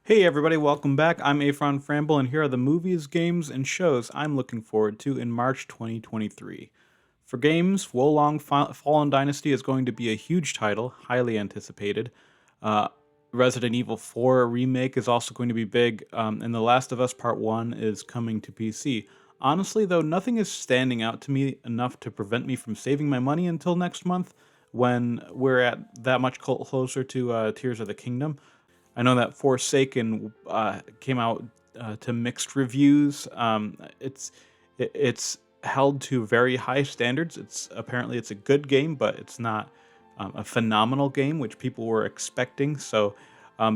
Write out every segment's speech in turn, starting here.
Hey everybody, welcome back. I'm Afron Framble, and here are the movies, games, and shows I'm looking forward to in March 2023. For games, Wolong Fallen Dynasty is going to be a huge title, highly anticipated. Uh, Resident Evil 4 remake is also going to be big, and The Last of Us Part 1 is coming to PC. Honestly, though, nothing is standing out to me enough to prevent me from saving my money until next month when we're at that much closer to Tears of the Kingdom. I know that Forsaken came out to mixed reviews. It's held to very high standards. It's a good game, but it's not a phenomenal game, which people were expecting. So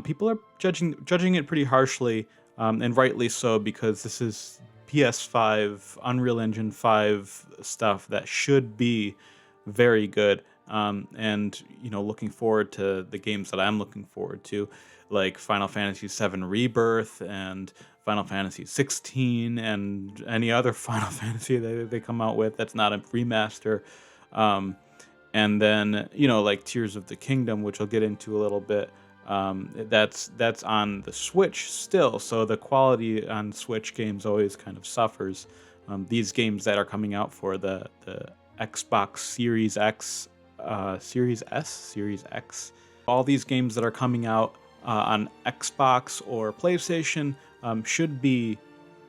people are judging it pretty harshly, and rightly so, because this is PS5, Unreal Engine 5 stuff that should be very good. And looking forward to the games that I'm looking forward to, like Final Fantasy VII Rebirth and Final Fantasy 16 and any other Final Fantasy they come out with that's not a remaster. Um, and then like Tears of the Kingdom, which I'll get into a little bit. That's on the Switch still, so the quality on Switch games always kind of suffers. These games that are coming out for the Xbox Series X, Series S, Series X, all these games that are coming out on Xbox or PlayStation should be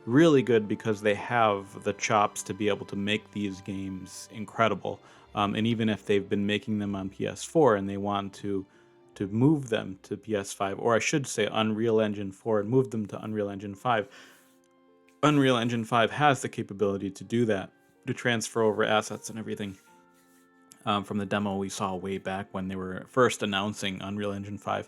really good because they have the chops to be able to make these games incredible. And even if they've been making them on PS4 and they want to move them to PS5, or I should say Unreal Engine 4, and move them to Unreal Engine 5, Unreal Engine 5 has the capability to do that, to transfer over assets and everything. From the demo we saw way back when they were first announcing Unreal Engine 5.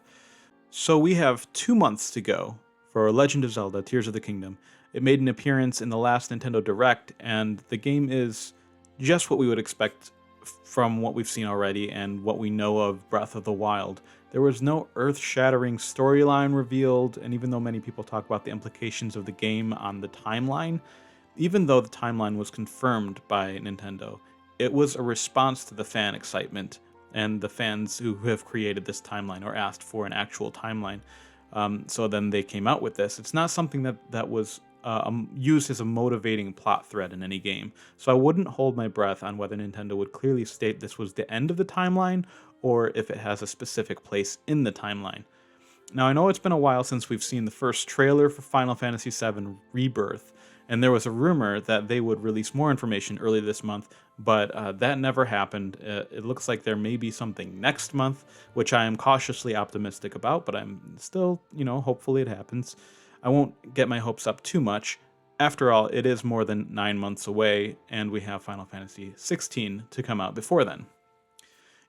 So we have 2 months to go for Legend of Zelda Tears of the Kingdom. It made an appearance in the last Nintendo Direct, and the game is just what we would expect from what we've seen already and what we know of Breath of the Wild. There was no earth-shattering storyline revealed, and even though many people talk about the implications of the game on the timeline, even though the timeline was confirmed by Nintendo, it was a response to the fan excitement and the fans who have created this timeline or asked for an actual timeline. So then they came out with this. It's not something that was used as a motivating plot thread in any game. So I wouldn't hold my breath on whether Nintendo would clearly state this was the end of the timeline or if it has a specific place in the timeline. Now, I know it's been a while since we've seen the first trailer for Final Fantasy VII Rebirth, and there was a rumor that they would release more information early this month, but that never happened. It looks like there may be something next month, which I am cautiously optimistic about, but I'm still, hopefully it happens. I won't get my hopes up too much. After all, it is more than 9 months away, and we have Final Fantasy XVI to come out before then.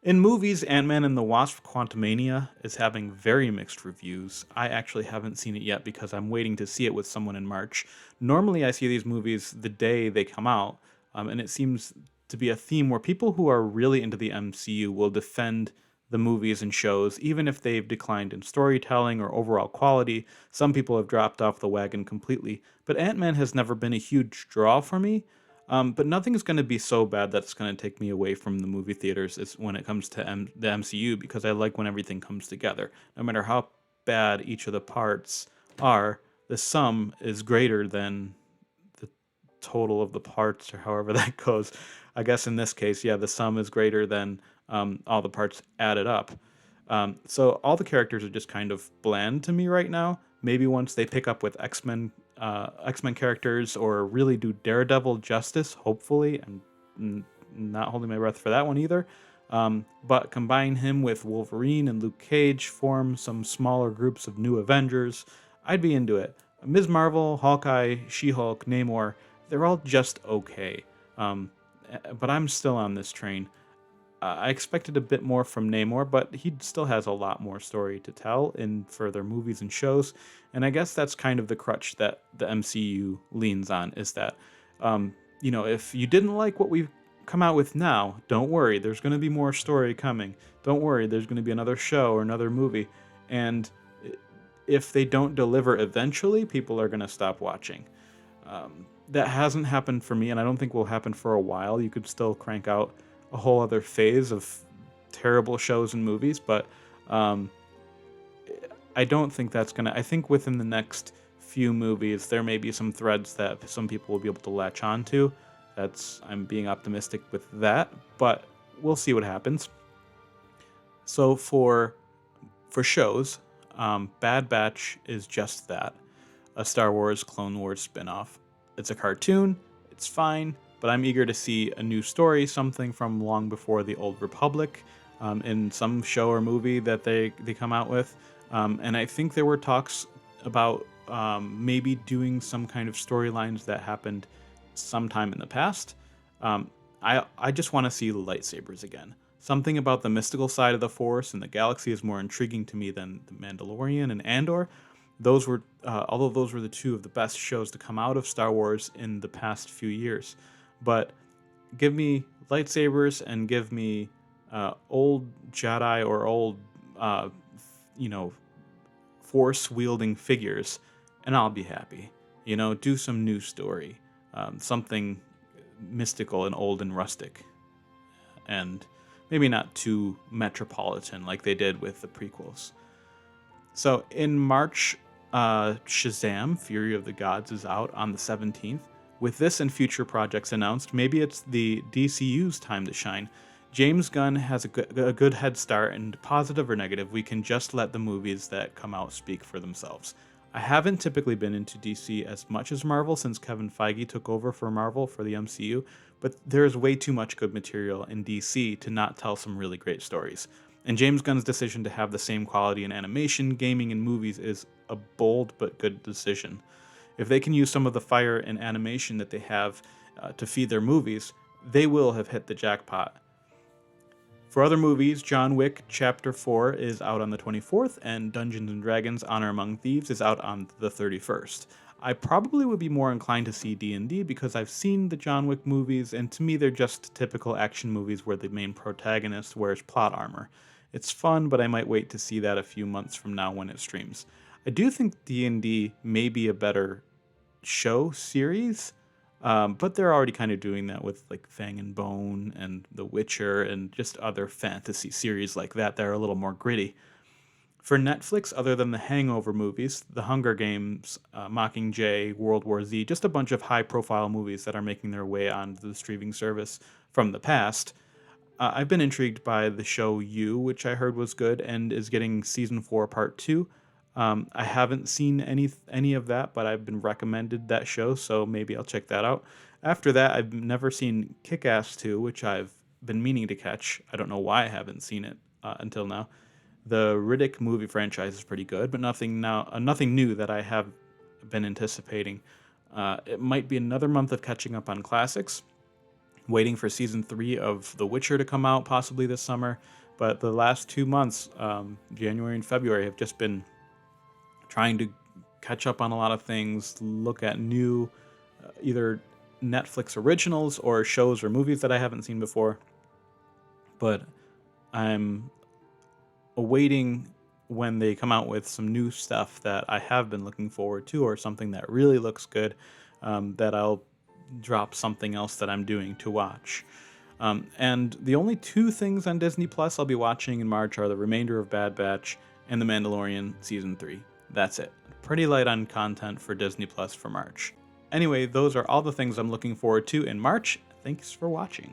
In movies, Ant-Man and the Wasp: Quantumania is having very mixed reviews. I actually haven't seen it yet because I'm waiting to see it with someone in March. Normally, I see these movies the day they come out, and it seems to be a theme where people who are really into the MCU will defend the movies and shows, even if they've declined in storytelling or overall quality. Some people have dropped off the wagon completely, but Ant-Man has never been a huge draw for me. But nothing's going to be so bad that it's going to take me away from the movie theaters when it comes to the MCU, because I like when everything comes together. No matter how bad each of the parts are, the sum is greater than the total of the parts, or however that goes. I guess in this case, yeah, the sum is greater than all the parts added up. So all the characters are just kind of bland to me right now. Maybe once they pick up with X-Men characters or really do Daredevil justice, hopefully. I'm not holding my breath for that one either. But combine him with Wolverine and Luke Cage, form some smaller groups of new Avengers. I'd be into it. Ms. Marvel, Hawkeye, She-Hulk, Namor, they're all just okay. But I'm still on this train. I expected a bit more from Namor, but he still has a lot more story to tell in further movies and shows. And I guess that's kind of the crutch that the MCU leans on, is that, if you didn't like what we've come out with now, don't worry, there's going to be more story coming. Don't worry, there's going to be another show or another movie. And if they don't deliver eventually, people are going to stop watching. That hasn't happened for me, and I don't think will happen for a while. You could still crank out a whole other phase of terrible shows and movies, but I don't think that's gonna. I think within the next few movies, there may be some threads that some people will be able to latch on to. I'm being optimistic with that, but we'll see what happens. So for shows, Bad Batch is just that, a Star Wars Clone Wars spinoff. It's a cartoon, it's fine, but I'm eager to see a new story, something from long before the Old Republic, in some show or movie that they come out with. And I think there were talks about maybe doing some kind of storylines that happened sometime in the past. I just want to see lightsabers again. Something about the mystical side of the Force and the galaxy is more intriguing to me than The Mandalorian and Andor. Although those were the two of the best shows to come out of Star Wars in the past few years. But give me lightsabers and give me old Jedi or old, you know, Force wielding figures, and I'll be happy. Do some new story, something mystical and old and rustic, and maybe not too metropolitan like they did with the prequels. So in March, Shazam! Fury of the Gods is out on the 17th. With this and future projects announced, maybe it's the DCU's time to shine. James Gunn has a good head start, and positive or negative, we can just let the movies that come out speak for themselves. I haven't typically been into DC as much as Marvel since Kevin Feige took over for Marvel for the MCU, but there's way too much good material in DC to not tell some really great stories. And James Gunn's decision to have the same quality in animation, gaming, and movies is a bold but good decision. If they can use some of the fire in animation that they have to feed their movies, they will have hit the jackpot. For other movies, John Wick Chapter 4 is out on the 24th, and Dungeons & Dragons Honor Among Thieves is out on the 31st. I probably would be more inclined to see D&D because I've seen the John Wick movies, and to me they're just typical action movies where the main protagonist wears plot armor. It's fun, but I might wait to see that a few months from now when it streams. I do think D&D may be a better show series, but they're already kind of doing that with like Fang and Bone and The Witcher and just other fantasy series like that that are a little more gritty. For Netflix, other than the Hangover movies, The Hunger Games, Mockingjay, World War Z, just a bunch of high-profile movies that are making their way onto the streaming service from the past. I've been intrigued by the show You, which I heard was good and is getting season 4 part 2. I haven't seen any of that, but I've been recommended that show, so maybe I'll check that out. After that, I've never seen Kick-Ass 2, which I've been meaning to catch. I don't know why I haven't seen it until now. The Riddick movie franchise is pretty good, but nothing new that I have been anticipating. It might be another month of catching up on classics, waiting for season 3 of The Witcher to come out, possibly this summer. But the last 2 months, January and February, have just been trying to catch up on a lot of things, look at new either Netflix originals or shows or movies that I haven't seen before. But I'm awaiting when they come out with some new stuff that I have been looking forward to, or something that really looks good, that I'll drop something else that I'm doing to watch. And the only 2 things on Disney Plus I'll be watching in March are the remainder of Bad Batch and The Mandalorian Season 3. That's it. Pretty light on content for Disney Plus for March. Anyway, those are all the things I'm looking forward to in March. Thanks for watching.